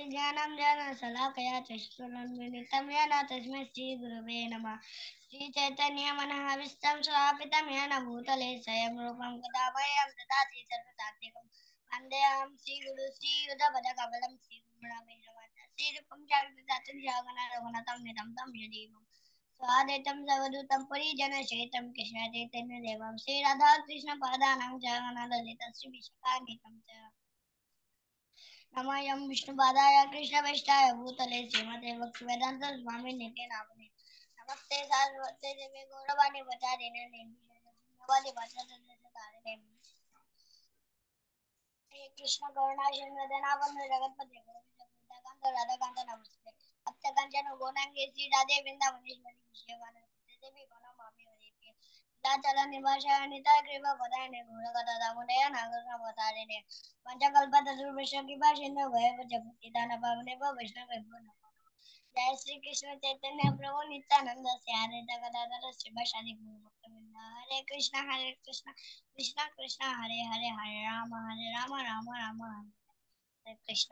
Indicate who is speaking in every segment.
Speaker 1: ज्ञानं ज्ञान शलाकया चक्षुरुन्मिलितं येन तस्मै श्रीगुरवे नमः। श्रीचैतन्यमनः विष्टं स्वापितं येन भूतले स्वयं रूपं कदा वयं ददाति सर्वसात्विकं वन्देऽहं श्रीगुरु श्रीयुतपदकमलं श्रीगुरुणामेनमः श्रीरूपं जागृतं जगन्नाथं नितं तं यदीवं स्वादेतं सर्वदूतं परिजनसहितं कृष्णचैतन्यदेवं श्रीराधाकृष्णपादानां जगन्नाथलितं श्रीविशाखान्वितं च नमयं विष्णुपादाय कृष्णवेष्टाय भूतले श्रीमते भक्तिवेदान्त स्वामी नित्य नामने नमस्ते सारस्वते देवे गौरवाणी प्रचारिणे निर्विशेषशून्यवादी भद्रतदारिणे हे कृष्ण करुणा सिंधु नावन्द जगत्पते गोविंद राधाकांत नमस्ते भक्तकांचन गौरांगे श्री राधे वृंदावनेश्वरी विषयवान देवी प्रणमामि हरिप्रिय दाचल निवासाय निताय कृपा पदायने गौरगदा दामोदय नागरनामतारिणे पंचकल्पतरुर्वश कृपा सिंधु भयवजपतिदान पावने वैष्णव जय श्री कृष्ण चैतन्य प्रभु नित्यानंद श्री हरे गदाधर श्रीवासादि गौरभक्तवृंद हरे कृष्ण कृष्ण कृष्ण हरे हरे हरे राम राम राम हरे कृष्ण।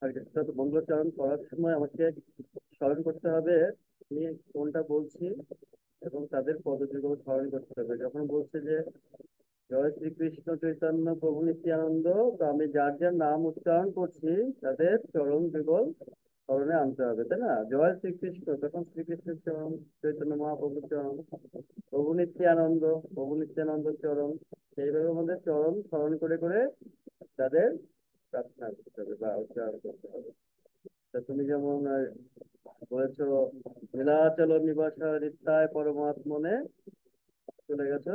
Speaker 2: হরে কৃষ্ণ। তো মঙ্গলচরণ পড়ার সময় আমাকে স্মরণ করতে হবে আমি কোনটা বলছি এবং তাদের পদযুগল স্মরণ করতে হবে। যখন বলছে যে জয় শ্রীকৃষ্ণ চৈতন্য প্রভু নিত্যানন্দ, তো আমি যার যার নাম উচ্চারণ করছি তাদের চরণ যুগল স্মরণে আনতে হবে, তাই না? জয় শ্রীকৃষ্ণ, তখন শ্রীকৃষ্ণের চরণ, চৈতন্য মহাপ্রভুর চরণ, প্রভু নিত্যানন্দ চরণ, সেইভাবে আমাদের চরণ স্মরণ করে করে তাদের প্রার্থনা করতে হবে বা উচ্চারণ করতে হবে। তা তুমি যেমন বলেছো নীলাচল নিবাস নিত্যায় পরমাত্মনে, চলে গেছো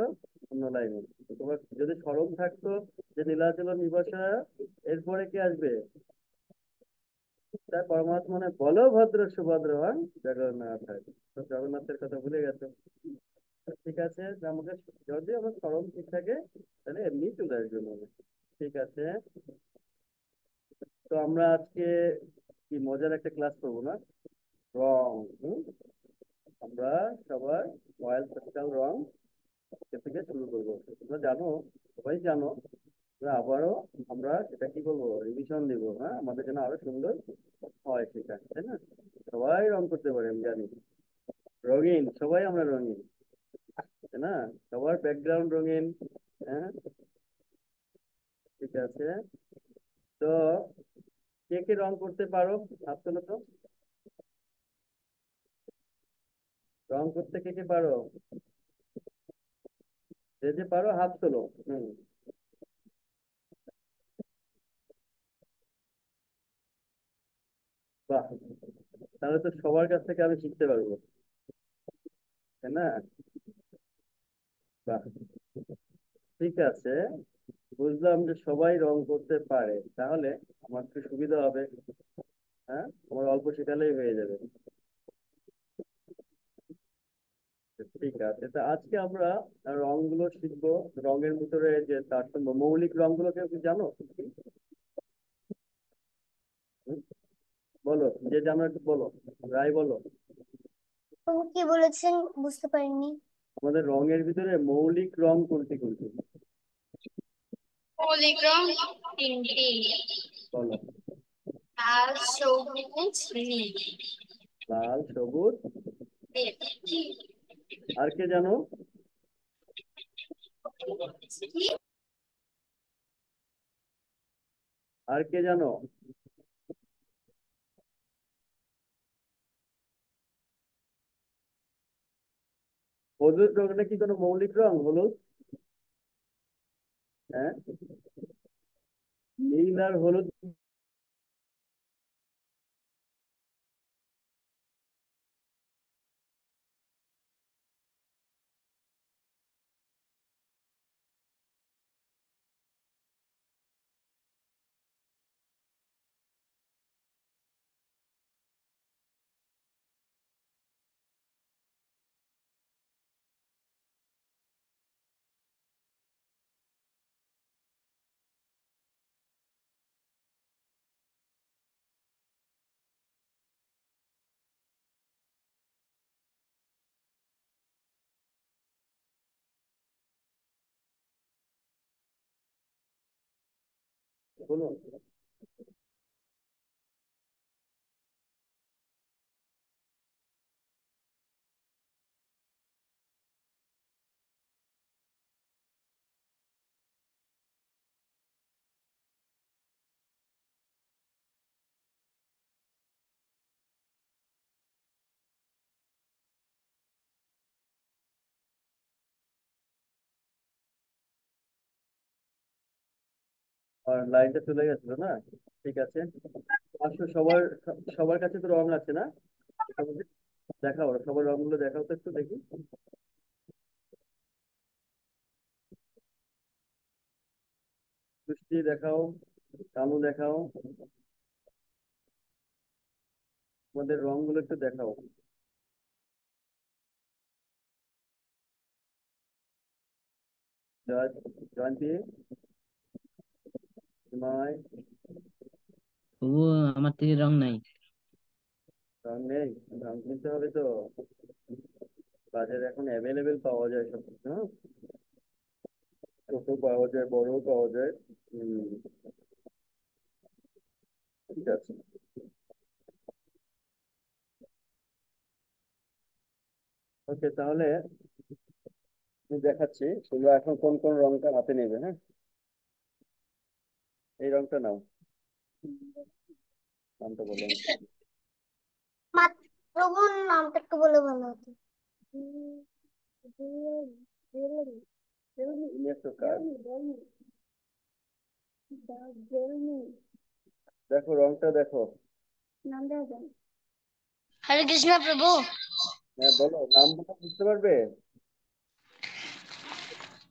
Speaker 2: অন্য লাইনে। তোমার যদি স্মরণ থাকতো যে নীলাচল নিবাসা, এরপরে কি আসবে? তার পরমাত্মনে বলভদ্র সুভদ্র হন জগন্নাথ। তো জগন্নাথের কথা ভুলে গেছো। ঠিক আছে, যে আমাকে যদি আমার স্মরণ ঠিক থাকে তাহলে এমনি চলে আসবে মনে। ঠিক আছে, তো আমরা আজকে কি মজার একটা ক্লাস করবো না? রং। আমরা সবার রয়্যাল পেস্টাল রং থেকে শুরু করবো। তোমরা জানো, সবাই জানো, আবারও আমরা সেটা কি করবো, রিভিশন দিব। হ্যাঁ, আমাদের জন্য আরো সুন্দর হয় সেটা, তাই না? সবাই রং করতে পারে আমি জানি, রঙিন সবাই আমরা রঙিন, তাই না? সবার ব্যাকগ্রাউন্ড রঙিন। হ্যাঁ, ঠিক আছে। তো কে কে রং করতে পারো হাত তোলো তো। রং করতে কে কে পারো? যে যে পারো হাত তোলো। হুম, বাহ, তাহলে তো সবার কাছ থেকে আমি শিখতে পারবো, তাই না? বাহ, ঠিক আছে। বুঝলাম যে সবাই রং করতে পারে, তাহলে আমার একটু সুবিধা হবে। হ্যাঁ, আমার অল্প শেখালেই হয়ে যাবে। ঠিক আছে, তা আজকে আমরা রংগুলো শিখবো। রঙের ভিতরে যে তারতম্য, মৌলিক রংগুলো কেউ কি জানো? হুম, বলো, যে জানো একটু বলো, রাই বলো।
Speaker 1: তো কি বলেছেন বুঝতে পারিনি।
Speaker 2: আমাদের রঙের ভিতরে মৌলিক রং কোনটি কোনটি?
Speaker 1: মৌলিক রং তিনটি।
Speaker 2: বলো।
Speaker 1: লাল সবুজ নীল।
Speaker 2: লাল, সবুজ,
Speaker 1: নীল।
Speaker 2: আর কে জানো? আর কে জানো? হলুদ রংটা কি কোনো মৌলিক রং, হলুদ? হ্যাঁ, নীল আর হলুদ বলো। আর লাইনটা চলে গেছিল না? ঠিক আছে, আসলে সবার সবার কাছে তো রং আছে না মোটামুটি? দেখাও সবার রংগুলো, দেখাও তো একটু দেখি। সৃষ্টি দেখাও, কালু দেখাও, তোমাদের রংগুলো একটু দেখাও। জয়, জয়ন্তী, হিমায়।
Speaker 3: তবু আমার থেকে রং নাই।
Speaker 2: রং নেই? রং কিনতে হবে তো, বাজারে এখন অ্যাভেলেবেল পাওয়া যায় সব কিছু, হ্যাঁ? ছোট পাওয়া যায়, বড়ও পাওয়া যায়। হম, ঠিক আছে। ওকে, তাহলে আমি দেখাচ্ছি, তোমরা এখন কোন কোন রংটা হাতে নেবে, হ্যাঁ? এই রংটা নাও, নামটা বলো।
Speaker 1: প্রভুর নামটা একটু বলে ভালো হতো।
Speaker 2: ইয়েছো কার্ড, দেখো রংটা দেখো।
Speaker 1: হরে কৃষ্ণ প্রভু।
Speaker 2: হ্যাঁ বলো, নাম বলো, বুঝতে পারবে?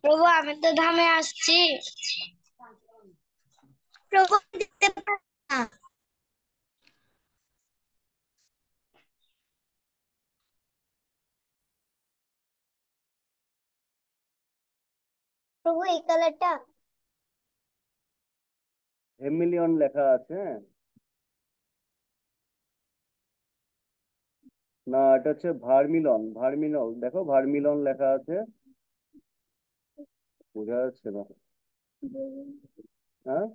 Speaker 1: প্রভু আমি তো ধামে আসছি। প্রভু আমি দেখতে পাই না। প্রভু এই কালারটা।
Speaker 2: হেমিলিয়ন লেখা আছে, হ্যাঁ? না, এটা হচ্ছে ভার্মিলন, ভার্মিলন, দেখো ভার্মিলন লেখা আছে, বোঝা যাচ্ছে না? হ্যাঁ,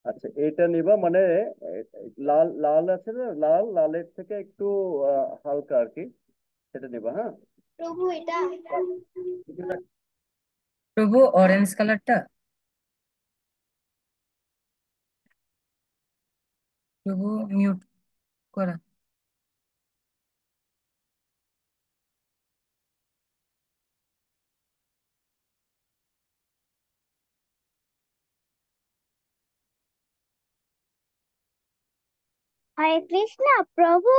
Speaker 2: আচ্ছা এটা নিবা মানে লাল লাল আছে না, লাল, লালের থেকে একটু হালকা আর কি, সেটা নিবা, হ্যাঁ?
Speaker 1: প্রভু এটা।
Speaker 3: প্রভু অরেঞ্জ কালারটা। প্রভু মিউট করা।
Speaker 1: হরে কৃষ্ণ প্রভু।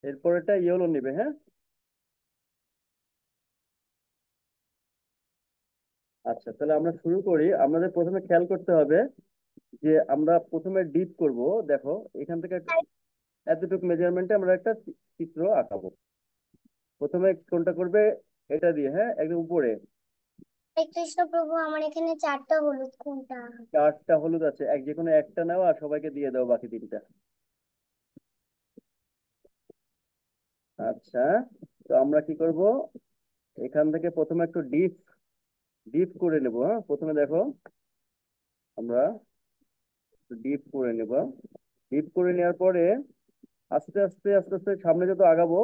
Speaker 2: এরপরেটা ইয়েলো নিবে, হ্যাঁ? আচ্ছা, তাহলে আমরা শুরু করি। আমাদের প্রথমে খেয়াল করতে হবে যে আমরা প্রথমে ডিপ করব। দেখো এখান থেকে এতটুকু মেজারমেন্টে আমরা একটা চিত্র আঁকাবো। প্রথমে কোনটা করবে? এটা দিয়ে, হ্যাঁ, একদম উপরে।
Speaker 1: হরে কৃষ্ণ প্রভু আমার এখানে চারটা হলুদ কোনটা?
Speaker 2: চারটা হলুদ আছে, যে কোনো একটা নাও আর সবাইকে দিয়ে দাও বাকি তিনটা। আচ্ছা, তো আমরা কি করব, এখান থেকে প্রথমে একটু ডিপ ডিপ করে নেব, হ্যাঁ? প্রথমে দেখো আমরা ডিপ করে নেব। ডিপ করে নেওয়ার পরে আস্তে আস্তে আস্তে আস্তে সামনে যত আগাবো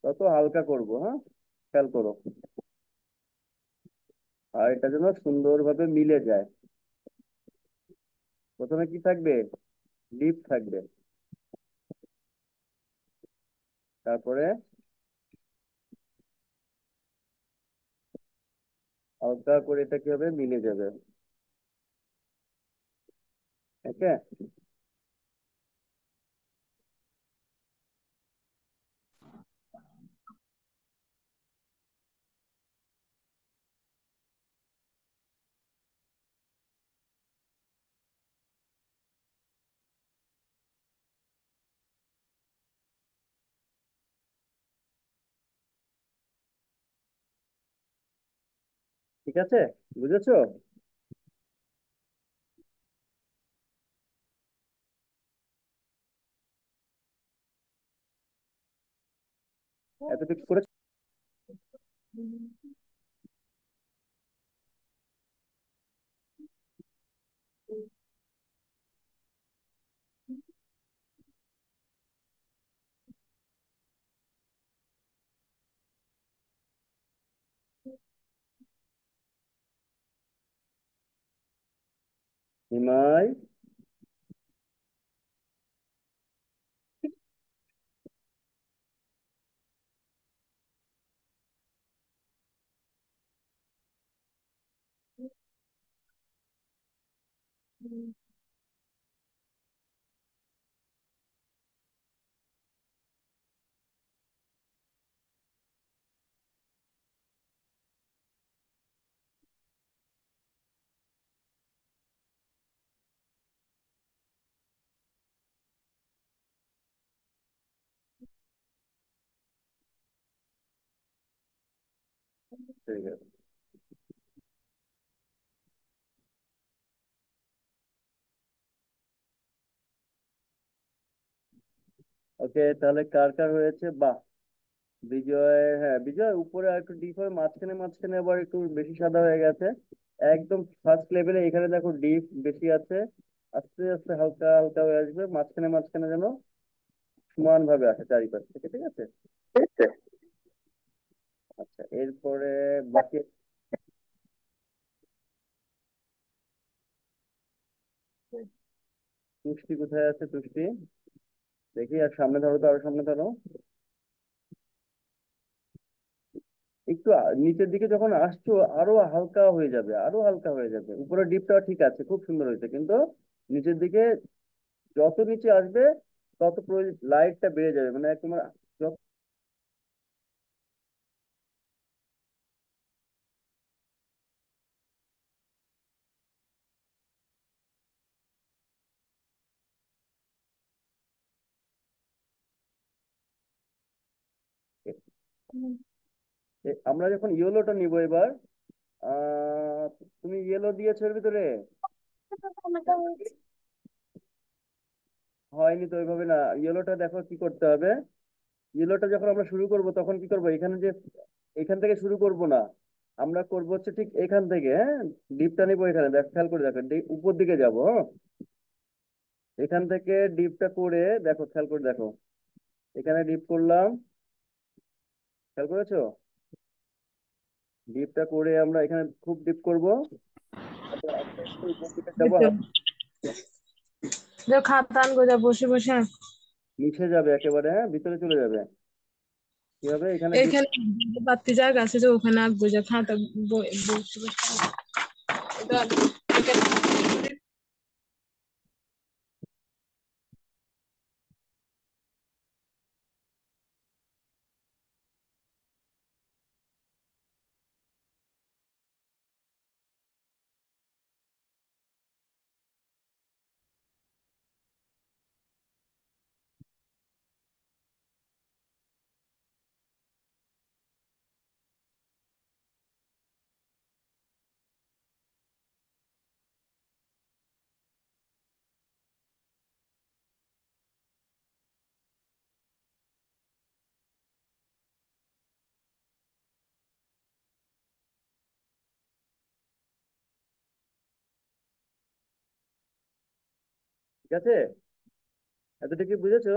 Speaker 2: তত হালকা করব, হ্যাঁ? খেয়াল করো, আর এটা যেন সুন্দরভাবে মিলে যায়। প্রথমে কি থাকবে? ডিপ থাকবে, তারপরে হালকা করে এটা কি হবে, মিলে যাবে। ওকে, ঠিক আছে, বুঝেছো? এতটুকু করে নিমাই, ঠিক আছে। ওকে, তাহলে কার কার হয়েছে? বাহ, বিজয়, হ্যাঁ বিজয় উপরে আর একটু ডিপ হয়, মাঝখানে মাঝখানে আবার একটু বেশি সাদা হয়ে গেছে। একদম ফার্স্ট লেভেলে এখানে দেখো ডিপ বেশি আছে, আস্তে আস্তে হালকা হালকা হয়ে আসবে, মাঝখানে মাঝখানে যেন সমান ভাবে আসে চারিপাশ থেকে, ঠিক আছে? আচ্ছা, এরপরে বাকি তুষ্টি কোথায় আছে? তুষ্টি দেখি, আর সামনে ধরো তো, আরো সামনে ধরো। একটু নিচের দিকে যখন আসছো আরো হালকা হয়ে যাবে, আরো হালকা হয়ে যাবে। উপরে ডিপটা ঠিক আছে, খুব সুন্দর হয়েছে, কিন্তু নিচের দিকে যত নিচে আসবে তত লাইটটা বেড়ে যাবে, মানে তোমার যত আমরা যখন ইয়েলোটা নিব এবার, আহ তুমি ইয়েলো দিয়েছো এর ভিতরে? হয়নি তো ওইভাবে না, ইয়েলোটা দেখো কি করতে হবে। ইয়েলোটা যখন আমরা শুরু করব তখন কি করব, এখানে যে এখান থেকে শুরু করব না, আমরা করব হচ্ছে ঠিক এখান থেকে, হ্যাঁ। ডিপটা নিবো এখানে, দেখ খেয়াল করে দেখো, উপর দিকে যাবো, হ্যাঁ। এখান থেকে ডিপটা করে দেখো, খেয়াল করে দেখো, এখানে ডিপ করলাম, খেয়াল করেছো? ডিপটা করে আমরা এখানে খুব ডিপ করব, তারপর আস্তে আস্তে উপর দিকে যাবো,
Speaker 4: যে খাতান গোজা বসে বসে
Speaker 2: মিশে যাবে একেবারে, হ্যাঁ ভিতরে চলে যাবে। কি হবে এখানে ডিপ?
Speaker 4: এখানে বাতি জায়গা আছে যে ওখানে আঁকবো যে খাতা বসে বসে এটা এখানে
Speaker 2: ঠিক আছে, এতটুকু বুঝেছো?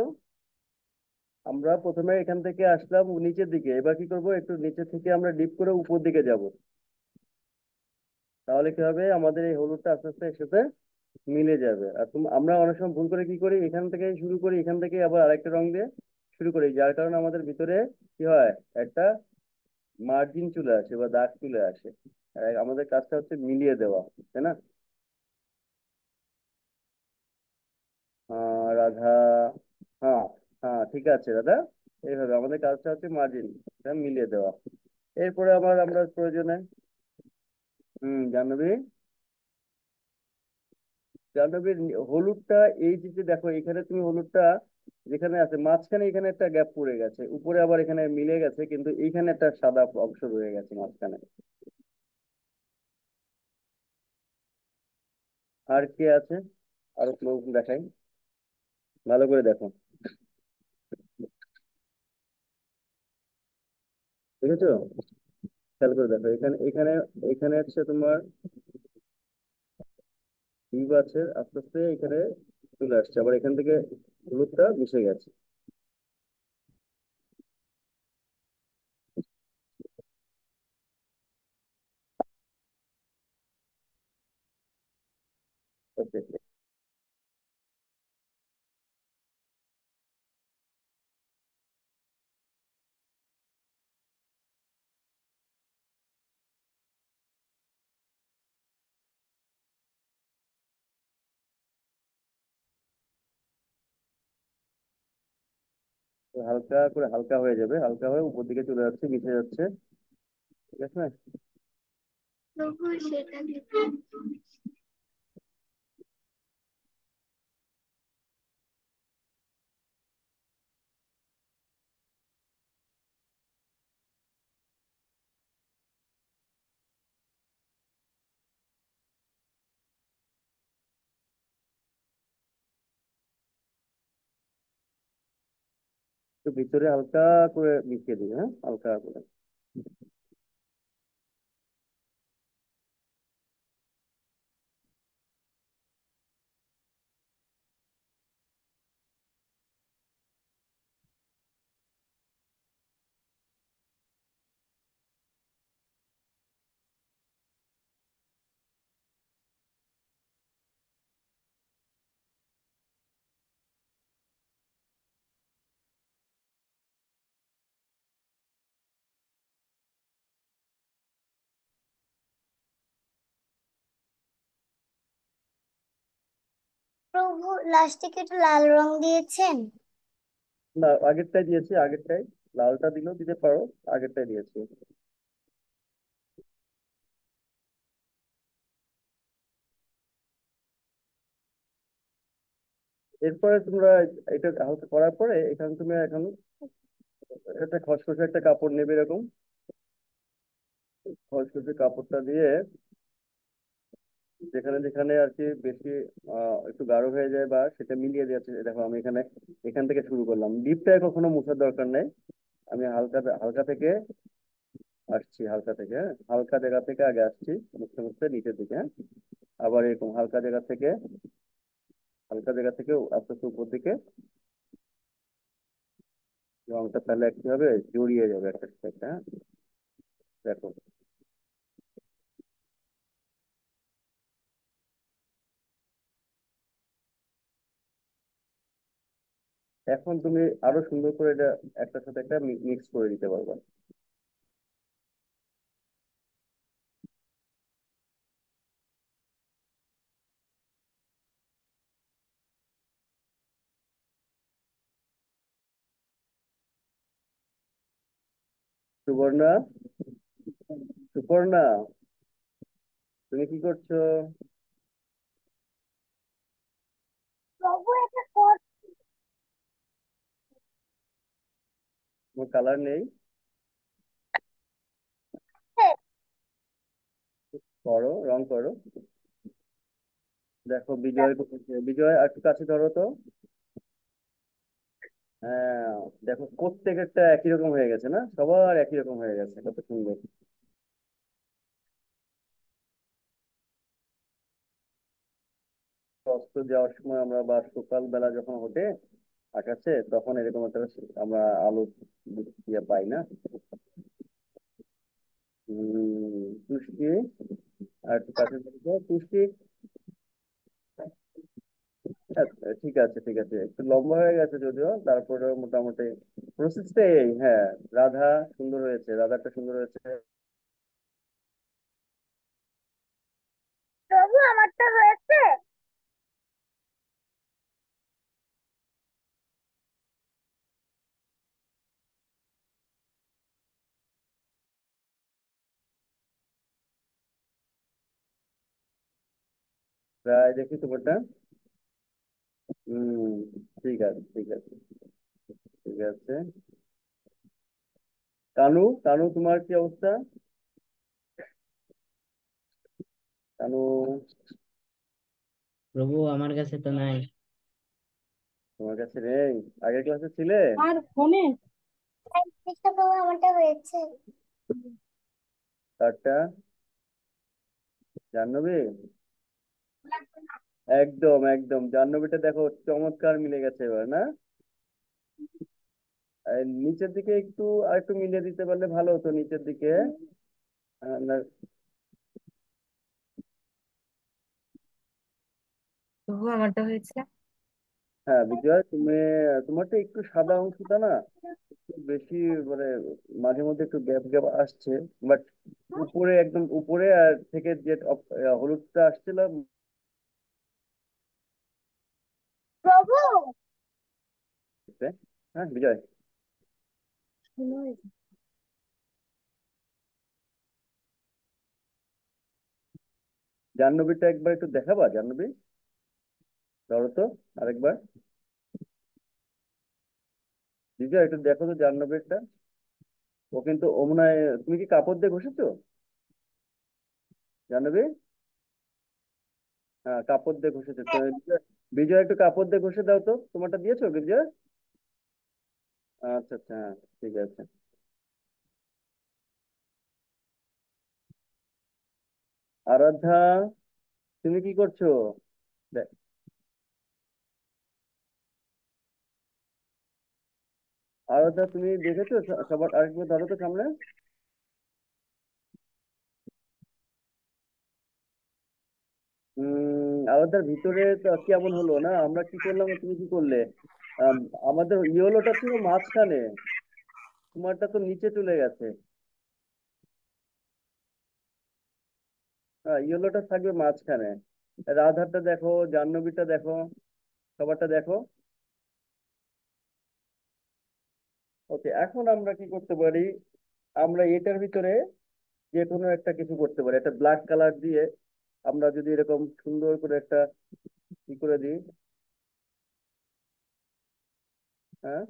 Speaker 2: আমরা প্রথমে এখান থেকে আসলাম নিচের দিকে, এবার কি করব, একটু নিচে থেকে আমরা ডিপ করে উপর দিকে যাব। তাহলে কি হবে, আমাদের এই হলুদটা আস্তে আস্তে এর সাথে মিলে যাবে। আর আমরা অনেক সময় ভুল করে কি করি, এখান থেকে শুরু করি, এখান থেকে আবার আরেকটা রং দিয়ে শুরু করি, যার কারণে আমাদের ভিতরে কি হয়, একটা মার্জিন চলে আসে বা দাগ চলে আসে। আর আমাদের কাজটা হচ্ছে মিলিয়ে দেওয়া, তাই না? রাধা, হ্যাঁ, হ্যাঁ ঠিক আছে দাদা, এইভাবে আমাদের কাজটা হচ্ছে মার্জিন মিলিয়ে দেওয়া। এরপরে আবার আমরা প্রয়োজনে জাহ্নবী, জাহ্নবীর হলুদটা, এই যে দেখো এখানে তুমি হলুদটা যেখানে আছে মাঝখানে, এখানে একটা গ্যাপ পড়ে গেছে, উপরে আবার এখানে মিলে গেছে, কিন্তু এইখানে একটা সাদা অংশ রয়ে গেছে মাঝখানে। আর কে আছে? আরো লোক দেখাই, ভালো করে দেখো। দেখেছো? খেয়াল করে দেখো, এখানে এখানে এখানে হচ্ছে তোমার হিম আছে, আস্তে আস্তে এখানে চলে আসছে, আবার এখান থেকে হলুদটা মিশে গেছে। ওকে, তো হালকা করে হালকা হয়ে যাবে, হালকা হয়ে উপর দিকে চলে যাচ্ছে, মিশে যাচ্ছে। ঠিক আছে।
Speaker 1: প্রভু সেটা
Speaker 2: তো ভিতরে হালকা করে মিশিয়ে দিবে, হ্যাঁ, হালকা করে।
Speaker 1: প্রভু লাস্টে কি একটু লাল রং দিয়েছেন?
Speaker 2: না, আগেরটাই দিয়েছি, আগেরটাই। লালটা দিলেও দিতে পারো, আগেরটাই দিয়েছি। এরপরে তোমরা এটা হালকা করার পরে এখানে তুমি এখন একটা খসখসে একটা কাপড় নেবে, এরকম খসখসে কাপড়টা দিয়ে যেখানে যেখানে আর কি বেশি একটু গাঢ় হয়ে যায় বা সেটা মিলিয়ে দিয়েছে, দেখো আমি এখানে এখান থেকে শুরু করলাম, ডিপটায় কখনো মুছার দরকার নেই। আমি হালকা হালকা থেকে আসছি, হালকা থেকে, হ্যাঁ, হালকা জায়গা থেকে আগে আসছি, মুছতে মুছতে নিচের দিকে, হ্যাঁ। আবার এরকম হালকা জায়গা থেকে আস্তে আস্তে উপর দিকে রংটা, তাহলে কি হবে, জড়িয়ে যাবে একটা সাথে, হ্যাঁ। দেখো, এখন তুমি আরো সুন্দর করে এটা একটার সাথে একটা মিক্স করে দিতে পারবে। সুবর্ণা, সুপর্ণা, তুমি কি করছো?
Speaker 1: প্রভু এটা করছে।
Speaker 2: তোমার কালার নেই? করো, রং করো। দেখো বিজয় কোথায়? বিজয় আর একটু কাছে ধরো তো। হ্যাঁ, দেখো প্রত্যেকেরটা একই রকম হয়ে গেছে না, সবার একই রকম হয়ে গেছে, কত সুন্দর। অস্ত যাওয়ার সময় আমরা বা সকাল বেলা যখন ওঠে আকাশে, তখন এরকম একটা আমরা আলো ইয়ে পাই না। তুষ্টি, আর একটু কাছে ধরো তুষ্টি। আচ্ছা, ঠিক আছে, ঠিক আছে, একটু লম্বা হয়ে গেছে যদিও, তারপরে মোটামুটি প্রসেসটা এই, হ্যাঁ। রাধা সুন্দর হয়েছে, রাধাটা সুন্দর হয়েছে।
Speaker 1: প্রভু আমারটা হয়েছে।
Speaker 2: প্রায় দেখি তোমারটা। হম, ঠিক আছে, ঠিক আছে, ঠিক আছে। কানু, কানু তোমার কি অবস্থা? কানু,
Speaker 3: প্রভু আমার কাছে তো নাই।
Speaker 2: তোমার কাছে নেই? আগের ক্লাসে ছিলে?
Speaker 4: আর ফোনে
Speaker 1: প্রভু আমারটা হয়েছে।
Speaker 2: কার্ডটা জাহ্নবী, একদম একদম জাহ্নবীটা দেখো চমৎকার মিলে গেছে এবার, না? আর নিচের দিকে একটু আর একটু মিলিয়ে দিতে পারলে ভালো হতো, নিচের দিকে।
Speaker 4: তবু আমারটা হয়েছে।
Speaker 2: হ্যাঁ বিজয়, তোমারটা একটু সাদা অংশটা না একটু বেশি, মানে মাঝে মধ্যে একটু গ্যাপ গ্যাপ আসছে, বাট উপরে একদম উপরে আর থেকে যে হলুদটা আসছিল।
Speaker 1: প্রভু
Speaker 2: হ্যাঁ বিজয়, জাহ্নবীটা একবার একটু দেখাবা? জাহ্নবী, ধরো তো আরেকবার। বিজয় একটু দেখো তো জাহ্নবীরটা। ও কিন্তু ও মনে হয়, তুমি কি কাপড় দিয়ে ঘষেছো জাহ্নবী? হ্যাঁ কাপড় দিয়ে ঘষেছো তো। বিজয়, বিজয় একটু কাপড় দিয়ে ঘষে দাও তো, তোমারটা দিয়েছো বিজয়? আচ্ছা আচ্ছা, হ্যাঁ ঠিক আছে। আরাধ্যা, তুমি কি করছো? দে- আরাধ্যা তুমি দেখেছো সবার? আরেকবার ধরো তো সামনে। আরাধ্যার ভিতরে তো কেমন হলো না? আমরা কি করলাম আর তুমি কি করলে? আম, আমাদের ইয়েলোটা ছিল মাঝখানে, তোমারটা তো নিচে চলে গেছে। হ্যাঁ ইয়েলোটা থাকবে মাঝখানে। রাধারটা দেখো, জাহ্নবীটা দেখো, সবারটা দেখো। ওকে, এখন আমরা কি করতে পারি? আমরা এটার ভিতরে যে কোনো একটা কিছু করতে পারি, একটা ব্ল্যাক কালার দিয়ে আমরা যদি এরকম সুন্দর করে একটা কি করে দিই। হ্যাঁ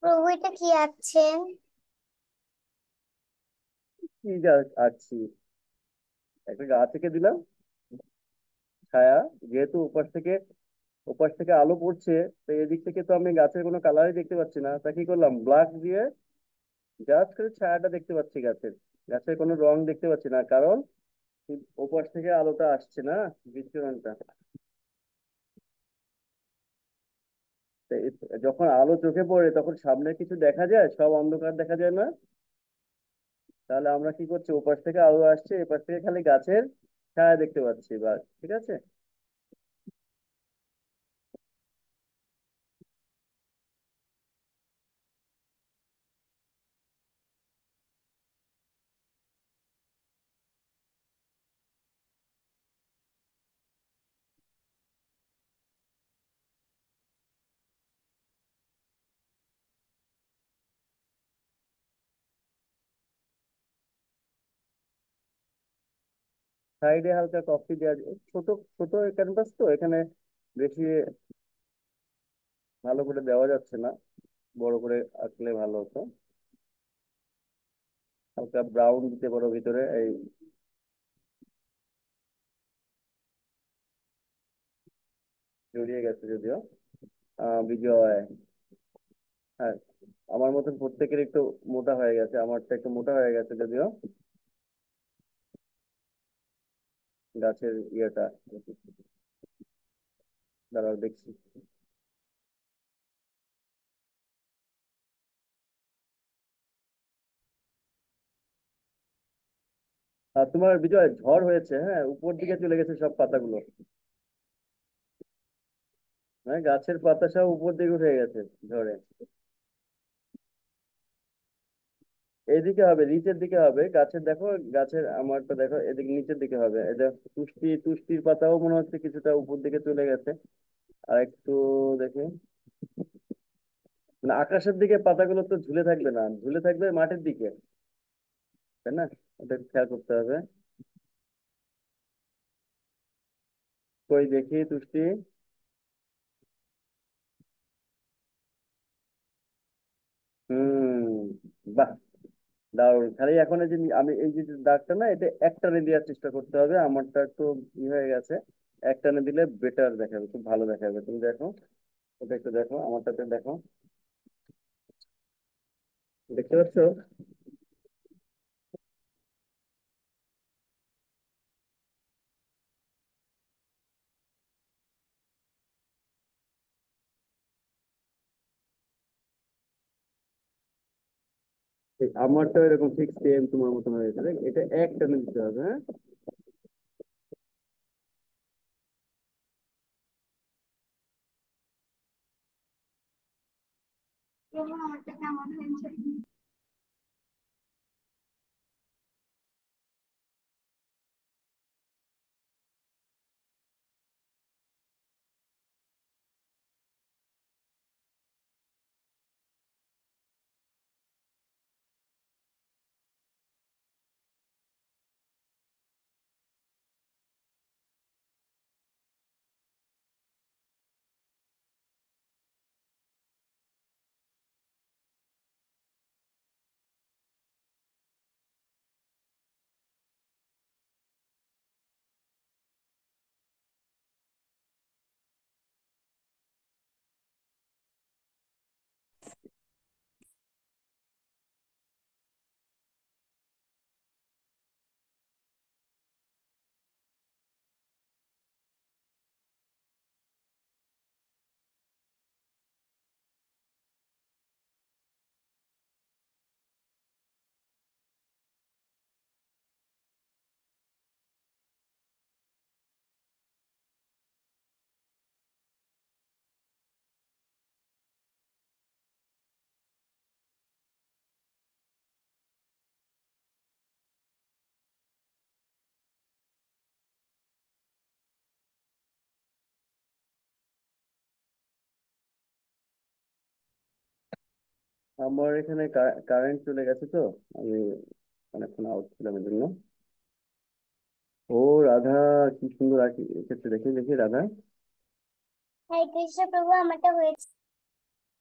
Speaker 1: প্রভু এটা কি আঁকছেন?
Speaker 2: কি আছি, একটা গাছ এঁকে দিলাম, ছায়া। যেহেতু ওপাশ থেকে আলো পড়ছে, তো এদিক থেকে তো আমি গাছের কোনো কালারই দেখতে পাচ্ছি না, তা কি করলাম, ব্ল্যাক দিয়ে জাস্ট করে ছায়াটা দেখতে পাচ্ছি গাছের। গাছের কোনো রং দেখতে পাচ্ছি না, কারণ ওপাশ থেকে আলোটা আসছে না, বিচ্ছুরণটা। তো যখন আলো চোখে পড়ে তখন সামনে কিছু দেখা যায়, সব অন্ধকার দেখা যায় না? তাহলে আমরা কি করছি, ওপাশ থেকে আলো আসছে, এপাশ থেকে খালি গাছের ছায়া দেখতে পাচ্ছি, বা ঠিক আছে। সাইডে হালকা কফি দেওয়া ছোট ছোট ক্যানভাস তো এখানে বেশি ভালো করে দেওয়া যাচ্ছে না, বড় করে আঁকলে ভালো হতো। হালকা ব্রাউন দিতে পারো ভিতরে, এই জড়িয়ে গেছে যদিও। বিজয়, হ্যাঁ আমার মতন প্রত্যেকের একটু মোটা হয়ে গেছে, আমারটা একটু মোটা হয়ে গেছে যদিও, গাছের ইয়েটা। দাঁড়াও দেখছি। আর তোমার বিজয় ঝড় হয়েছে, হ্যাঁ, উপর দিকে চলে গেছে সব পাতাগুলো। হ্যাঁ, গাছের পাতা সব উপর দিকে উঠে গেছে ঝড়ে। এইদিকে হবে, নিচের দিকে হবে গাছের, দেখো গাছের আমারটা দেখো, এদিকে নিচের দিকে হবে। এটা তুষ্টির পাতাও মনে হচ্ছে কিছুটা উপর দিকে চলে গেছে। আর একটু দেখে, মানে আকাশের দিকে পাতাগুলো তো ঝুলে থাকবে না, ঝুলে থাকবে মাটির দিকে, তাই না? ওটা খেয়াল করতে হবে। কই দেখি তুষ্টি। হুম, বাহ, দারুণ। খালি এখন এই যে আমি এই যে দাগটা না, এটা একটানে দেওয়ার চেষ্টা করতে হবে। আমারটা একটু হয়ে গেছে, একটানে দিলে বেটার দেখাবে, খুব ভালো দেখাবে। তুমি দেখো, ওটা একটু দেখো, আমারটাতে দেখো, দেখতে পাচ্ছ? আমারটা এরকম ঠিক সেম তোমার মতন হয়েছে। এটা একটানে দিতে হবে, হ্যাঁ।
Speaker 1: প্রভু আমারটা কেমন হয়েছে?
Speaker 2: আমার এখানে কারেন্ট চলে গেছে তো, আমি অনেকক্ষণ আউট ছিলাম এর জন্য। ও, রাধা কি সুন্দর আঁকি এঁকেছে, দেখি দেখি রাধা।
Speaker 1: হরে কৃষ্ণ প্রভু আমারটা হয়েছে।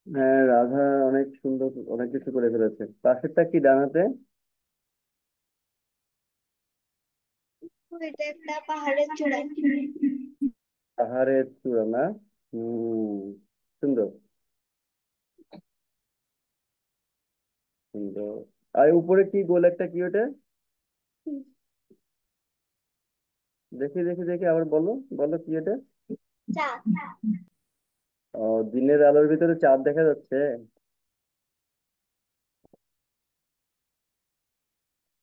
Speaker 2: হ্যাঁ, রাধা অনেক সুন্দর, অনেক কিছু করে ফেলেছে। পাশেরটা কি ডানাতে?
Speaker 1: এটা একটা পাহাড়ের চূড়ায়।
Speaker 2: পাহাড়ের চূড়া না? হম, সুন্দর সুন্দর। আর উপরে কি গোল একটা কি ওটা? দেখি দেখি দেখি, আবার বলো, বলো কি এটা?
Speaker 1: চাঁদ।
Speaker 2: ও, দিনের আলোর ভিতরে চাঁদ দেখা যাচ্ছে।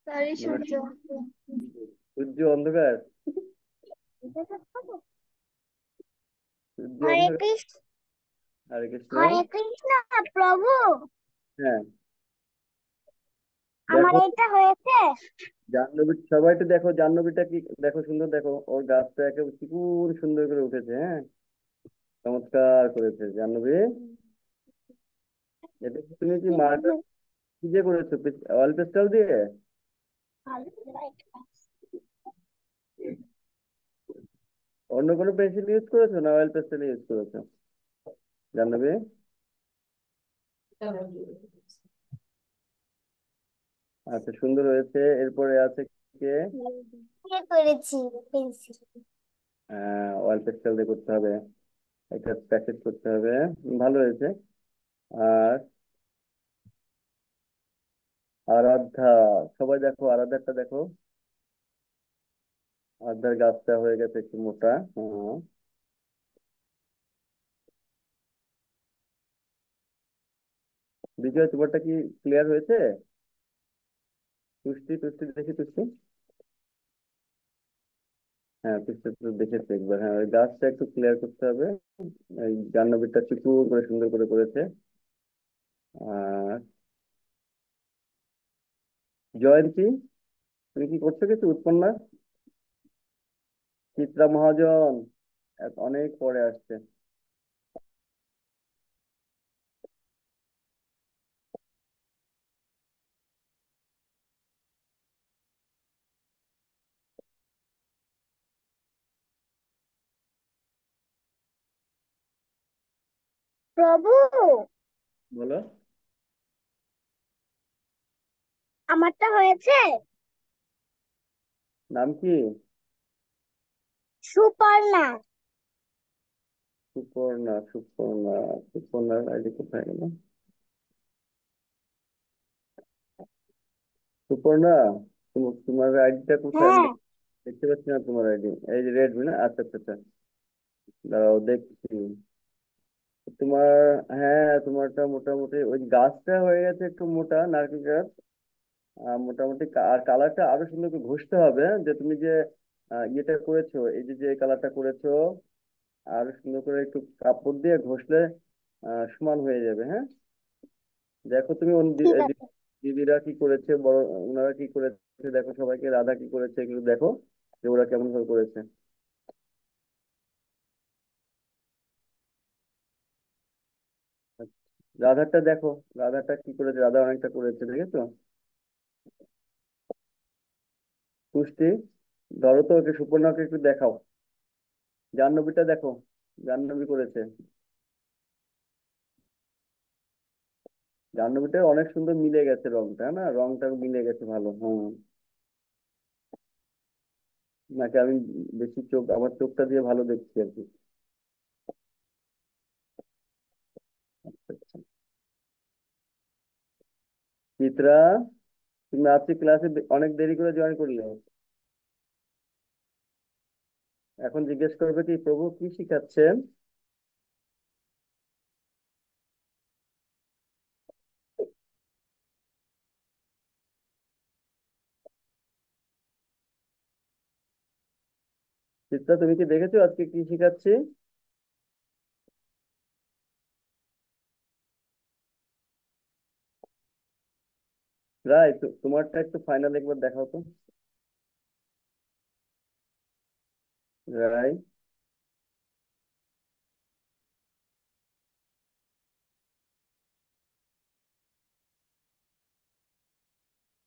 Speaker 1: সরি,
Speaker 2: মানে
Speaker 1: সূর্য।
Speaker 2: সূর্য অন্ধকার, সূর্য
Speaker 1: হরে
Speaker 2: অন্ধকার।
Speaker 1: কৃষ্ণ।
Speaker 2: হরে কৃষ্ণ।
Speaker 1: হরে কৃষ্ণ প্রভু
Speaker 2: হ্যাঁ,
Speaker 1: আমার
Speaker 2: দেখো
Speaker 1: এটা হয়েছে।
Speaker 2: জাহ্নবী, সবাই তো দেখো জাহ্নবীটা কি, দেখো সুন্দর, দেখো ওর গাছটা একেবারে চিকুন সুন্দর করে উঠেছে, হ্যাঁ, চমৎকার করেছে জাহ্নবী। এটা কি তুমি কি মার্কার কি দিয়ে করেছো, অয়েল পেস্টেল দিয়ে? অন্য কোনো পেন্সিল ইউজ করেছো না অয়েল পেস্টেল ইউজ করেছো জাহ্নবী? আচ্ছা, সুন্দর হয়েছে। এরপরে আছে কে?
Speaker 1: দিয়ে করেছি পেন্সিল।
Speaker 2: অয়েল পেস্টেল দিয়ে করতে হবে, এটা প্র্যাকটিস করতে হবে। ভালো হয়েছে। আর আরাধ্যা, সবাই দেখো আরাধ্যাটা দেখো, আরাধ্যার গাছটা হয়ে গেছে একটু মোটা। হ্যাঁ, বিজয় তোমারটা কি ক্লিয়ার হয়েছে? তুষ্টি তুষ্টি দেখি তুষ্টি। হ্যাঁ, পিকচার তো দেখেছি একবার। হ্যাঁ, ওই গাছটা একটু ক্লিয়ার করতে হবে। এই জাহ্নবীরটা চিকু করে সুন্দর করে করেছে। আর জয়ন্তী, তুমি কি করছো কিছু? উৎপন্না, চিত্রা মহাজন অনেক পরে আসছে।
Speaker 1: প্রভু,
Speaker 2: বলো।
Speaker 1: আমারটা হয়েছে।
Speaker 2: নাম কি?
Speaker 1: সুপর্ণা।
Speaker 2: সুপর্ণা, সুপর্ণা। সুপর্ণার আইডি কোথায় গেল? সুপর্ণা, তোমার আইডিটা কোথায়? আমি
Speaker 1: হ্যাঁ।
Speaker 2: দেখতে পাচ্ছি না তোমার আইডি। এই যে রেডমি না? আচ্ছা আচ্ছা আচ্ছা, দাঁড়াও দেখছি তোমার। হ্যাঁ, তোমারটা মোটামুটি ওই গাছটা হয়ে গেছে একটু মোটা, নারকেল গাছ। মোটামুটি আর কালারটা আরো সুন্দর করে ঘষতে হবে, যে তুমি যে ইয়েটা করেছো, এই যে যে কালারটা করেছো, আরো সুন্দর করে একটু কাপড় দিয়ে ঘষলে সমান হয়ে যাবে। হ্যাঁ, দেখো তুমি
Speaker 1: ঠিক আছে।
Speaker 2: দিদিরা কি করেছে, বড় ওনারা কি করেছে দেখো, সবাইকে রাধা কি করেছে এগুলো দেখো, যে ওরা কেমন ভাবে করেছে। রাধারটা দেখো, রাধারটা কি করেছে, রাধা অনেকটা করেছে দেখেছো। পুষ্টি, ধরো তো ওকে, সুপর্ণাকে একটু দেখাও। জাহ্নবীটা দেখো, জাহ্নবী করেছে। জাহ্নবীটা অনেক সুন্দর মিলে গেছে রংটা, না রংটা মিলে গেছে ভালো। হুম, নাকি আমি বেশি চোখ, আমার চোখটা দিয়ে ভালো দেখছি আর কি। আচ্ছা। চিত্রা, তুমি আজকে ক্লাসে অনেক দেরি করে জয়েন করলে। এখন জিজ্ঞেস করবে কি প্রভু কি শিখাচ্ছেন? চিত্রা, তুমি কি দেখেছো আজকে কি শিখাচ্ছি? রাই, তোমারটা একটু ফাইনাল একবার দেখাও তো। রাই,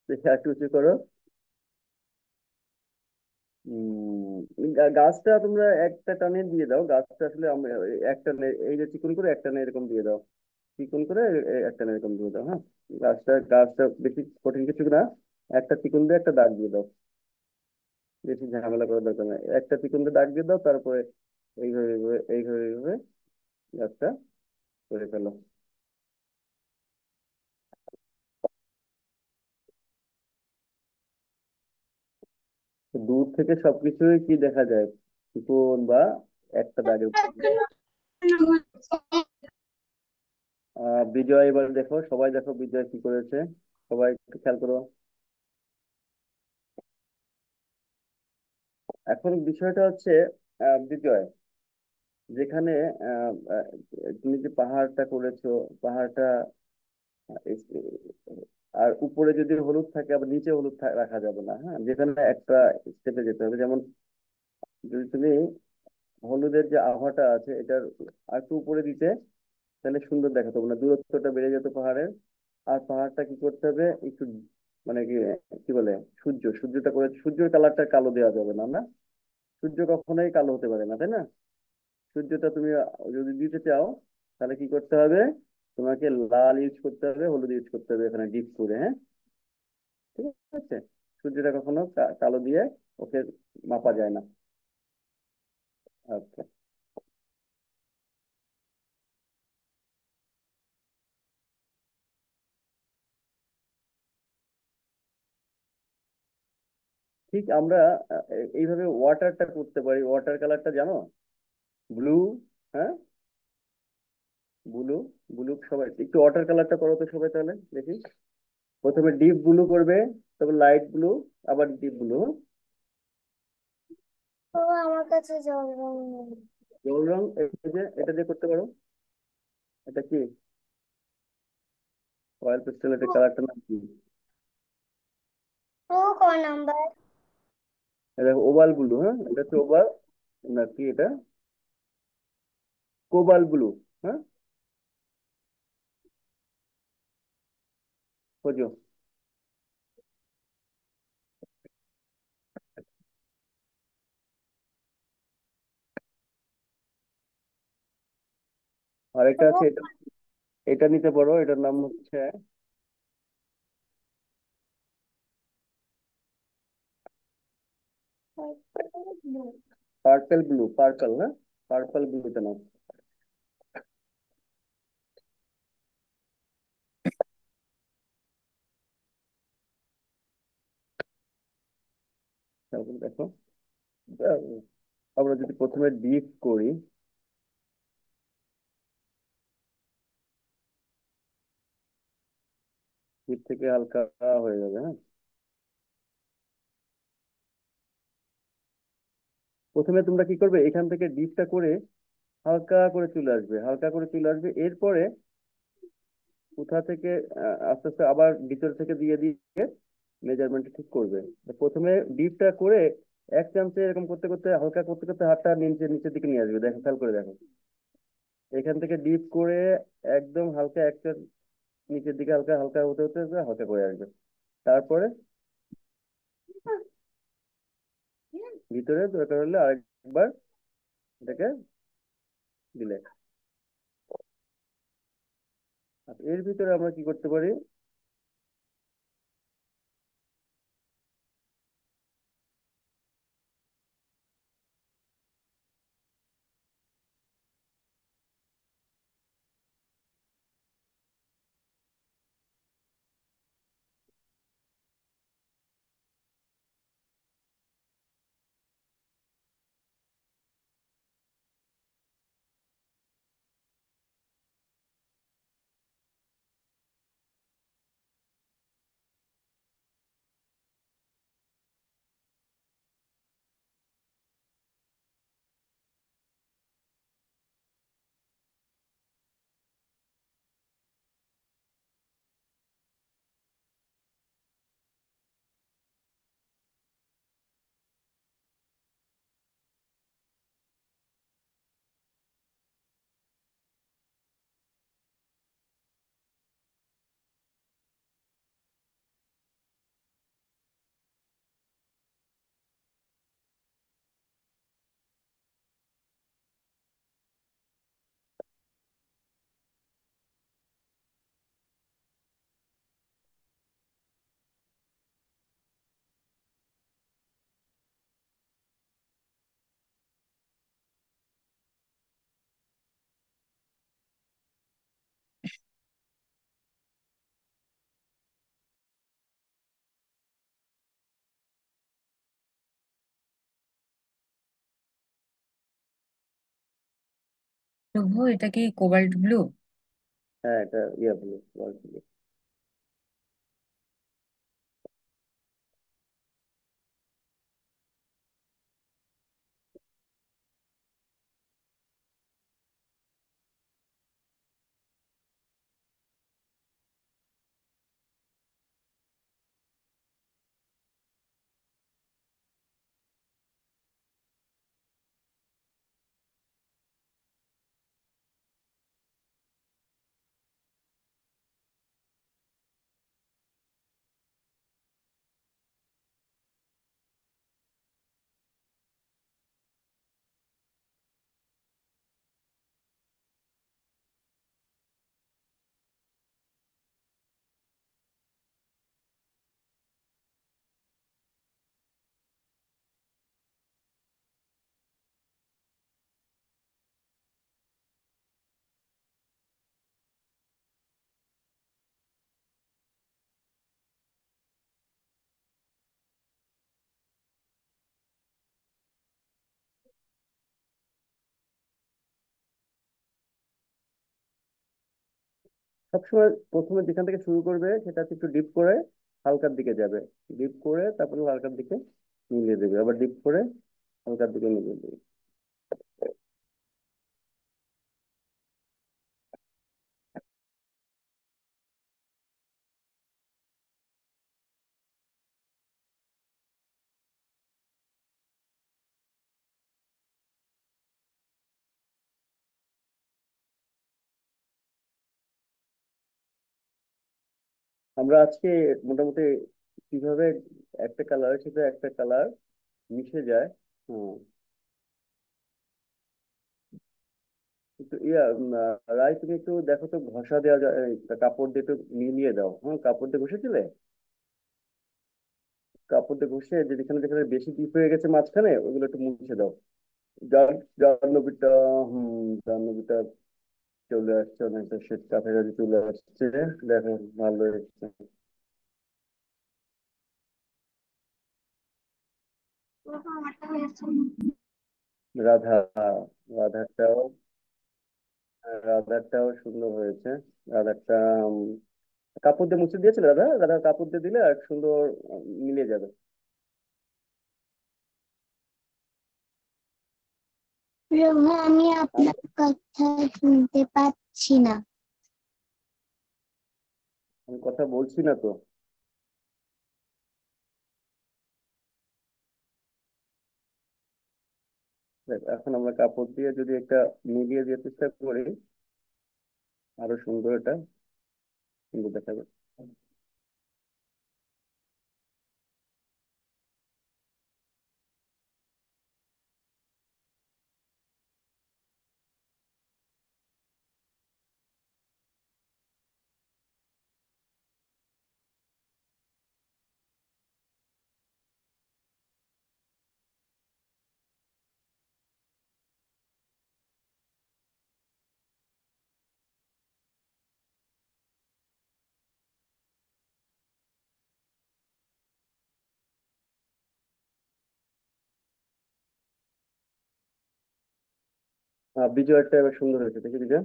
Speaker 2: দেখে একটু উঁচু করো। গাছটা তোমরা একটা টানে দিয়ে দাও, গাছটা আসলে একটা এই যে চিকন করে একটা টানে এরকম দিয়ে দাও। চিকন করে একটা টানে এরকম দিয়ে দাও। হ্যাঁ, গাছটা বেশি কঠিন কিছু না, একটা চিকন দিয়ে একটা দাগ দিয়ে দাও। বেশি ঝামেলা করার দরকার নেই, একটা চিকন দিয়ে দাগ দিয়ে দাও, তারপরে এইভাবে এইভাবে এইভাবে এইভাবে গাছটা করে ফেলো। তো দূর থেকে সবকিছুই কি দেখা যায়? চিকন বা একটা দাগের উপর। বিজয়, এবার দেখো, সবাই দেখো বিজয় কি করেছে, সবাই একটু খেয়াল করো। এখন বিষয়টা হচ্ছে বিজয়, যেখানে আহ, আহ, তুমি যে পাহাড়টা করেছো, পাহাড়টা আর উপরে যদি হলুদ থাকে, আবার নিচে হলুদ রাখা যাবে না। হ্যাঁ, যেখানে একটা স্টেপে যেতে হবে। যেমন যদি তুমি হলুদের যে আভাটা আছে এটার আর একটু উপরে দিতে, তাহলে সুন্দর দেখাতো, মানে দূরত্বটা বেড়ে যেত পাহাড়ের। আর পাহাড়টা কি করতে হবে একটু, মানে কি, কি বলে, সূর্যটা করে, সূর্যের কালারটা কালো দেওয়া যাবে না, না? সূর্য কখনোই কালো হতে পারে না, তাই না? সূর্যটা তুমি যদি দিতে চাও, তাহলে কি করতে হবে? তোমাকে লাল ইউজ করতে হবে, হলুদ ইউজ করতে হবে এখানে ডিপ করে। হ্যাঁ, ঠিক আছে। সূর্যটা কখনো কালো দিয়ে ওকে মাপা যায় না। আচ্ছা, ঠিক আমরা এইভাবে ওয়াটারটা করতে পারি। ওয়াটার কালারটা জানো? ব্লু। হ্যাঁ, ব্লু। ব্লু, সবাই একটু ওয়াটার কালারটা করো তো সবাই, তাহলে দেখি। প্রথমে ডিপ ব্লু করবে, তারপর লাইট ব্লু, আবার ডিপ ব্লু।
Speaker 1: ও আমার কাছে জল রং নেই।
Speaker 2: জল রং এই যে এটা দিয়ে করতে পারো। এটা কি অয়েল পেস্টেল, এটা কালারটার নাম কি?
Speaker 1: ও কয় নাম্বার?
Speaker 2: এটা ওভাল ব্লু, হ্যাঁ এটা হচ্ছে ওভাল, না কি এটা কোবাল ব্লু। হ্যাঁ খোঁজো। আর এটা আছে এটা, এটা নিতে পারো, এটার নাম হচ্ছে পার্পেল ব্লু, পার্পল, হ্যাঁ পার্পল ব্লু এটা নাম। তারপর দেখো, আহ, আমরা যদি প্রথমে ডিপ করি, ডিপ থেকে হালকা হয়ে যাবে, হ্যাঁ। প্রথমে তোমরা কি করবে, এখান থেকে ডিপটা করে হালকা করে চলে আসবে, হালকা করে চলে আসবে, এরপরে কোথা থেকে আস্তে আস্তে আবার ভিতর থেকে দিয়ে দিয়ে মেজারমেন্ট ঠিক করবে। তো প্রথমে ডিপটা করে এক চামচে এরকম করতে করতে, হালকা করতে করতে হাতটা নিচের দিকে নিয়ে আসবে, দেখো খেয়াল করে দেখো। এখান থেকে ডিপ করে একদম হালকা একটা নিচের দিকে হালকা হালকা হতে হতে হতে হালকা করে আসবে। তারপরে ভিতরে দরকার হলে আরেকবার এটাকে দিলে। আর এর ভিতরে আমরা কি করতে পারি,
Speaker 5: শুভ, এটা কি কোবাল্ট ব্লু?
Speaker 2: হ্যাঁ এটা ইয়ে ব্লু, সবসময় প্রথমে যেখান থেকে শুরু করবে সেটা হচ্ছে একটু ডিপ করে হালকার দিকে যাবে, ডিপ করে তারপরে হালকার দিকে মিলিয়ে দেবে, আবার ডিপ করে হালকার দিকে নিয়ে দিই। আমরা আজকে মোটামুটি কিভাবে একটা কালারের সাথে একটা কালার মিশে যায়। হুম। একটু রায় তুমি একটু দেখো তো, ঘষা দেওয়া যায় কাপড় দিয়ে একটু মিলিয়ে দাও। হ্যাঁ, কাপড় দিয়ে ঘষেছিলে? কাপড় দিয়ে ঘষে যে যেখানে যেখানে বেশি ডিপ হয়ে গেছে মাঝখানে ওগুলো একটু মুছে দাও। জাহ্নবীটা, জাহ্নবীটা চলে আসছে, অনেকটা শ্বেত কাছাকাছি চলে আসছে। দেখো, ভালো হয়েছে।
Speaker 1: আমারটা হয়েছে।
Speaker 2: রাধা, রাধারটাও, রাধারটাও সুন্দর হয়েছে। রাধারটা কাপড় দিয়ে মুছে দিয়েছিল। রাধা, রাধা কাপড় দিয়ে দিলে আর সুন্দর মিলিয়ে যাবে।
Speaker 1: রঘু, আমি আপনার কথা শুনতে পাচ্ছি না।
Speaker 2: আমি কথা বলছি না তো। দেখ, এখন আমরা কাপড় দিয়ে যদি একটা মিলিয়ে দিয়ে চেষ্টা করি, আরো সুন্দর এটা সুন্দর দেখাবে। বিজয়টা এবার সুন্দর হয়েছে, দেখি বিজয়,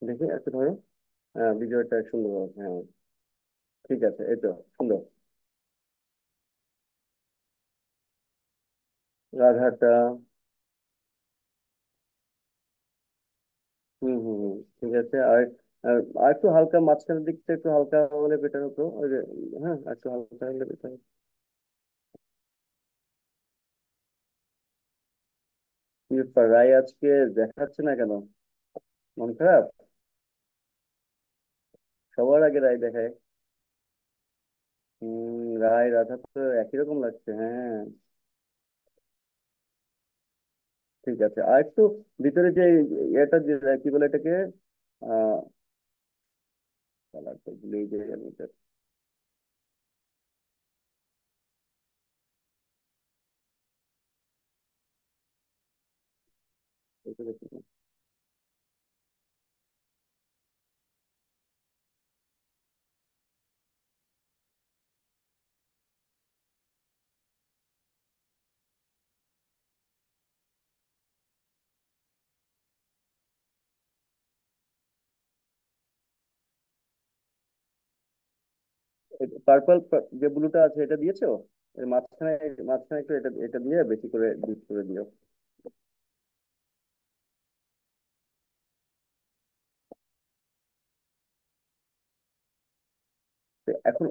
Speaker 2: দেখি একটু ধরো। হ্যাঁ, বিজয়টা সুন্দর হয়েছে, হ্যাঁ। ঠিক আছে, এই তো সুন্দর। রাধারটা, ঠিক আছে। আর আর আর একটু হালকা মাঝখানের দিকটা একটু হালকা হলে বেটার হতো, ওই যে। হ্যাঁ, আর একটু হালকা হলে বেটার। কি ব্যাপার, রায় আজকে দেখাচ্ছে না কেন? মন খারাপ? সবার আগে রায় দেখায়। রায় রাধা তো একই রকম লাগছে, হ্যাঁ। ঠিক আছে, আর একটু ভিতরে যে এটা যে কি বলে এটাকে, আহ কালারটা ভুলেই যাই আমি এটা। পার্পল যে ব্লুটা আছে এটা দিয়েছো? এর মাঝখানে, মাঝখানে একটু এটা এটা দিয়ে বেশি করে ডিপ করে দিও। তো এখন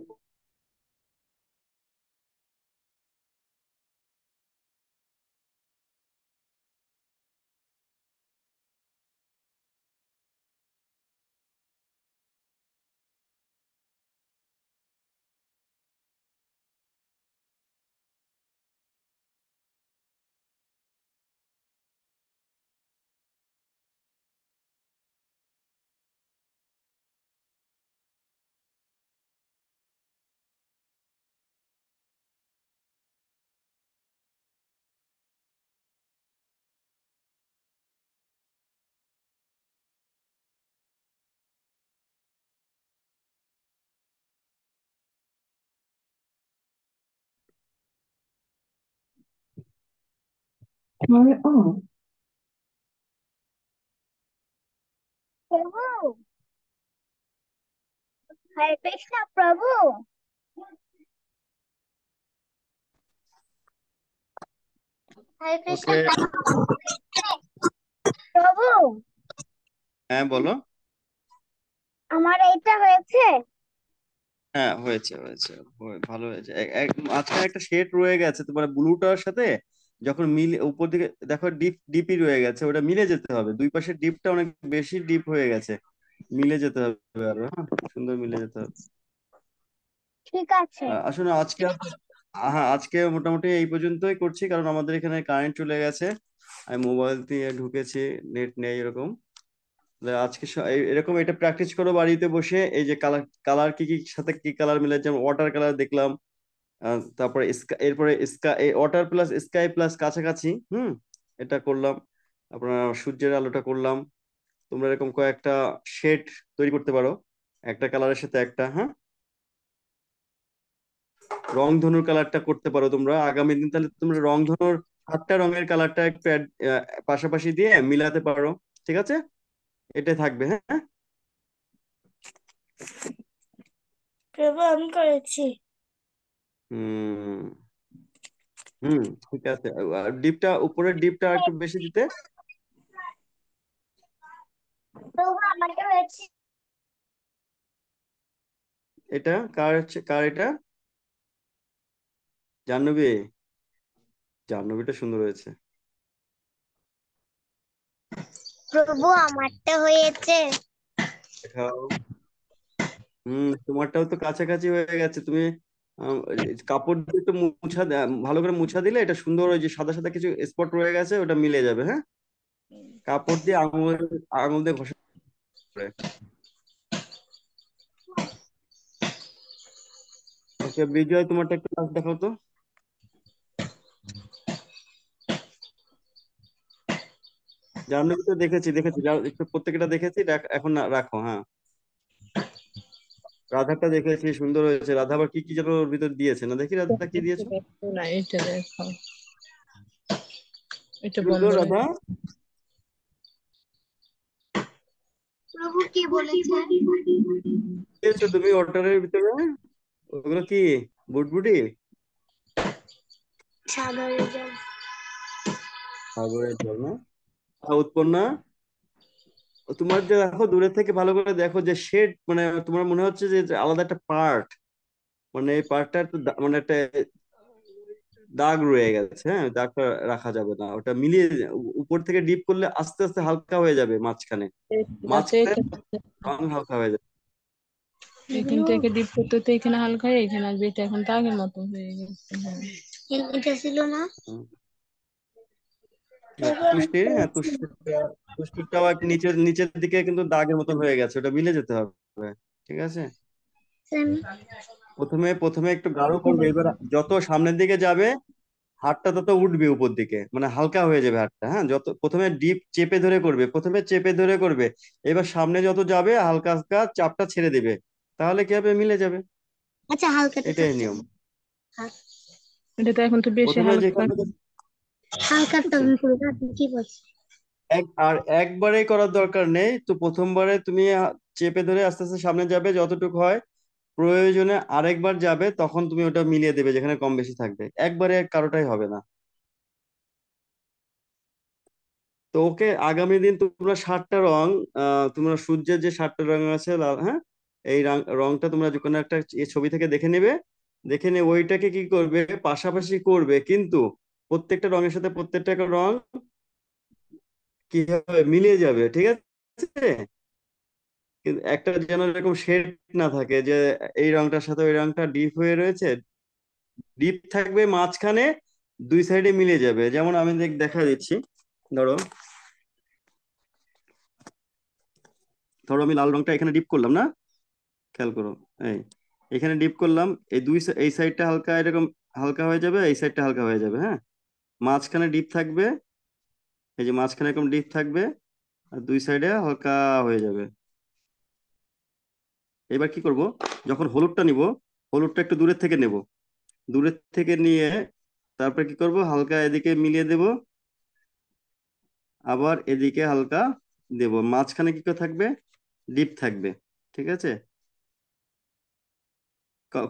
Speaker 5: Turn off.
Speaker 1: প্রভু, হরে কৃষ্ণ প্রভু। হরে কৃষ্ণ।
Speaker 2: ওকে,
Speaker 1: প্রভু,
Speaker 2: হ্যাঁ বলো।
Speaker 1: আমার এইটা হয়েছে।
Speaker 2: হ্যাঁ হয়েছে হয়েছে, ভালো হয়েছে। মাঝখানে একটা শেড রয়ে গেছে তোমার ব্লুটার সাথে, যখন মিলে উপর দিকে দেখো ডিপই রয়ে গেছে, ওটা মিলে যেতে হবে। দুই পাশের ডিপটা অনেক বেশি ডিপ হয়ে গেছে, মিলে যেতে হবে আরো, হ্যাঁ সুন্দর মিলে যেতে হবে।
Speaker 1: ঠিক আছে।
Speaker 2: আসলে হ্যাঁ আজকে মোটামুটি এই পর্যন্তই করছি, কারণ আমাদের এখানে কারেন্ট চলে গেছে, আমি মোবাইল দিয়ে ঢুকেছি, নেট নেই এরকম। তাহলে আজকে এরকম এটা প্র্যাকটিস করো বাড়িতে বসে, এই যে কালার কালার কি কি সাথে কি কালার মিলে, যেমন ওয়াটার কালার দেখলাম, তারপরে এরপরে sky, water plus sky plus কাছাকাছি, এটা করলাম। আপনার সূর্যের আলোটা করলাম। তোমরা এরকম কয়েকটা শেড তৈরি করতে পারো, একটা কালারের সাথে একটা, হ্যাঁ। রংধনুর কালারটা করতে পারো তোমরা আগামী দিন, তাহলে তোমরা রংধনুর 7টা রঙের কালারটা একটু পাশাপাশি দিয়ে মিলাতে পারো, ঠিক আছে। এটা থাকবে, হ্যাঁ।
Speaker 1: প্রভু, আমি করেছি।
Speaker 2: হুম হুম, ঠিক আছে। আর ডিপটা, উপরের ডিপটা একটু বেশি দিতে।
Speaker 1: প্রভু, আমারটা হয়েছে।
Speaker 2: এটা কার এটা? জাহ্নবী, জাহ্নবীটা সুন্দর হয়েছে।
Speaker 1: প্রভু, আমারটা হয়েছে।
Speaker 2: দেখাও। তোমারটাও তো কাছাকাছি হয়ে গেছে। তুমি কাপড় দিয়ে একটু ভালো করে মুছা দিলে এটা সুন্দর, ওই যে সাদা সাদা কিছু স্পট রয়ে গেছে ওটা মিলে যাবে, হ্যাঁ। কাপড় দিয়ে আঙুল আঙুল দিয়ে ঘষে করে। ওকে বিজয়, তোমারটা একটু কাজ দেখাও তো। জাহ্নবী তো দেখেছি দেখেছি, একটু প্রত্যেকটা দেখেছি, এখন না রাখো, হ্যাঁ। রাধারটা দেখেছি, সুন্দর হয়েছে। রাধা আবার কি কি যেন ওর ভিতর দিয়েছে, না দেখি রাধা কি দিয়েছো।
Speaker 4: না, এটা দেখো, এটা
Speaker 2: কি
Speaker 4: বন্ধ
Speaker 2: বললো
Speaker 4: হয়ে
Speaker 2: রাধা?
Speaker 1: প্রভু কি বলেছে?
Speaker 2: দিয়েছো তুমি অর্ডারের ভিতরে? ওগুলো কি বুটবুটি?
Speaker 1: সাগরের জল।
Speaker 2: সাগরের জল না? উৎপন্না, তোমার যে দেখো দূরে থেকে ভালো করে দেখো, যে শেড মানে তোমার মনে হচ্ছে যে যে আলাদা একটা পার্ট, মানে এই পার্টটা একটু মানে একটা দাগ রয়ে গেছে, হ্যাঁ। দাগটা রাখা যাবে না, ওটা মিলিয়ে উপর থেকে ডিপ করলে আস্তে আস্তে হালকা হয়ে যাবে মাঝখানে,
Speaker 4: যাতে
Speaker 2: মাঝখানে রং হালকা হয়ে যাবে।
Speaker 4: এখান থেকে ডিপ করতে তো এখানে হালকা হয়ে এখানে আসবে, এটা এখন তো আগের মতো হয়ে গেছে, হ্যাঁ।
Speaker 1: এটা ছিল না।
Speaker 2: হুম।
Speaker 1: প্রভু, আমি
Speaker 2: তুষ্টির, হ্যাঁ
Speaker 1: করেছি।
Speaker 2: তুষ্টিরটাও একটু নিচের নিচের দিকে কিন্তু দাগের মতন হয়ে গেছে, ওটা মিলে যেতে হবে, ঠিক আছে। প্রথমে প্রথমে একটু গাঢ় করবে, এবার যত সামনের দিকে যাবে হাতটা তত উঠবে উপর দিকে, মানে হালকা হয়ে যাবে হাতটা, হ্যাঁ। যত প্রথমে ডিপ চেপে ধরে করবে, প্রথমে চেপে ধরে করবে, এবার সামনে যত যাবে হালকা হালকা চাপটা ছেড়ে দিবে, তাহলে কি হবে, মিলে যাবে।
Speaker 1: আচ্ছা, হালকাটা
Speaker 2: এটাই
Speaker 1: থাকতে
Speaker 2: নিয়ম।
Speaker 1: হবে।
Speaker 4: এটা তো এখন তো বেশি
Speaker 2: প্রথমে
Speaker 4: হালকা।
Speaker 2: যেখান থেকে
Speaker 1: হালকাটা
Speaker 2: আচ্ছা,
Speaker 1: আমি করবো, আপনি কি বলছেন?
Speaker 2: আর একবারেই করার দরকার নেই তো, প্রথমবারে তুমি চেপে ধরে আস্তে আস্তে সামনে যাবে যতটুকু হয়, প্রয়োজনে আরেকবার যাবে, তখন তুমি ওটা মিলিয়ে দেবে যেখানে কম বেশি থাকবে, একবারে কারোটাই হবে না। তো ওকে, আগামী দিন তোমরা 7টা রং, তোমরা সূর্যের যে 7টা রং আছে লাল, হ্যাঁ, এই রংটা তোমরা যে কোনো একটা ছবি থেকে দেখে নেবে, দেখে নিয়ে ওইটাকে কি করবে, পাশাপাশি করবে, কিন্তু প্রত্যেকটা রঙের সাথে প্রত্যেকটা রং কি হবে, মিলিয়ে যাবে, ঠিক আছে। কিন্তু একটা যেন এরকম শেড না থাকে যে এই রংটার সাথে ওই রংটা ডিপ হয়ে রয়েছে, ডিপ থাকবে মাঝখানে, দুই সাইডে মিলে যাবে। যেমন আমি দেখা দিচ্ছি, ধরো ধরো আমি লাল রংটা এখানে ডিপ করলাম না, খেয়াল করো, এই এখানে ডিপ করলাম, এই এই সাইডটা হালকা এরকম হালকা হয়ে যাবে, এই সাইডটা হালকা হয়ে যাবে, হ্যাঁ। মাঝখানে ডিপ থাকবে, এই যে মাঝখানে এরকম ডিপ থাকবে, আর দুই সাইডে হালকা হয়ে যাবে। এবার কি করব, যখন হলুদটা নিব, হলুদটা একটু দূরের থেকে নেব, দূরের থেকে নিয়ে তারপরে কি করব, হালকা এদিকে মিলিয়ে দেব, আবার এদিকে হালকা দেব, মাঝখানে কি করে থাকবে, ডিপ থাকবে, ঠিক আছে।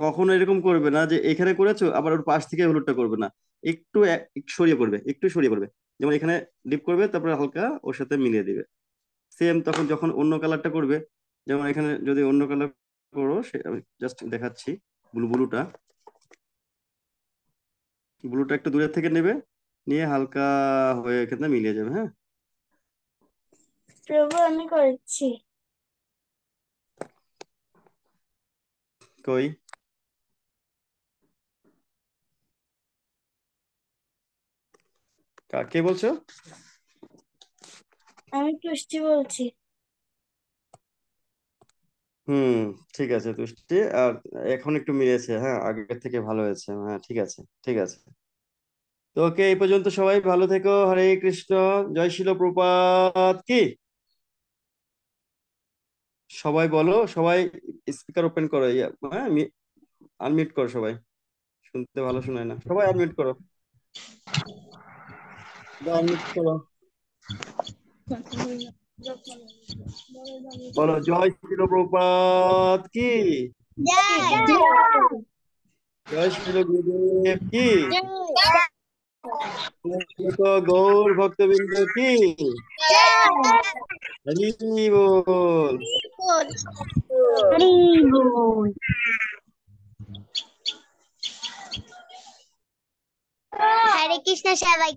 Speaker 2: কখনো এরকম করবে না যে এখানে করেছো আবার ওর পাশ থেকে হলুদটা করবে না, একটু একটু সরিয়ে করবে, একটু সরিয়ে করবে। যেমন এখানে ডিপ করবে, তারপরে হালকা ওর সাথে মিলিয়ে দিবে। সেম তখন যখন অন্য কালারটা করবে, যেমন এখানে যদি অন্য কালার করো, আমি জাস্ট দেখাচ্ছি। ব্লুটা ব্লুটা একটু দূরের থেকে নেবে, নিয়ে হালকা হয়ে এখানে মিলিয়ে যাবে। হ্যাঁ,
Speaker 1: প্রভু আমি করছি।
Speaker 2: কই কে বলছো?
Speaker 1: আমি পুষ্টি বলছি।
Speaker 2: হুম, ঠিক আছে তুষ্টি। আর এখন একটু মিলেছে, হ্যাঁ, আগের থেকে ভালো হয়েছে। হ্যাঁ, ঠিক আছে, ঠিক আছে। তো ওকে, এই পর্যন্ত সবাই ভালো থেকো। হরে কৃষ্ণ। জয় শিল প্রপাত কি। সবাই বলো, সবাই স্পিকার ওপেন করো। হ্যাঁ, আনমিউট করো সবাই। শুনতে ভালো শোনায় না, সবাই আনমিউট করো। আনমিউট করো। বলো জয় শিল প্রপাত কি। জয় শিল গুরুদেব কি। গৌর ভক্তবৃন্দ কি। হরি বল।
Speaker 1: হরে কৃষ্ণ সবাই।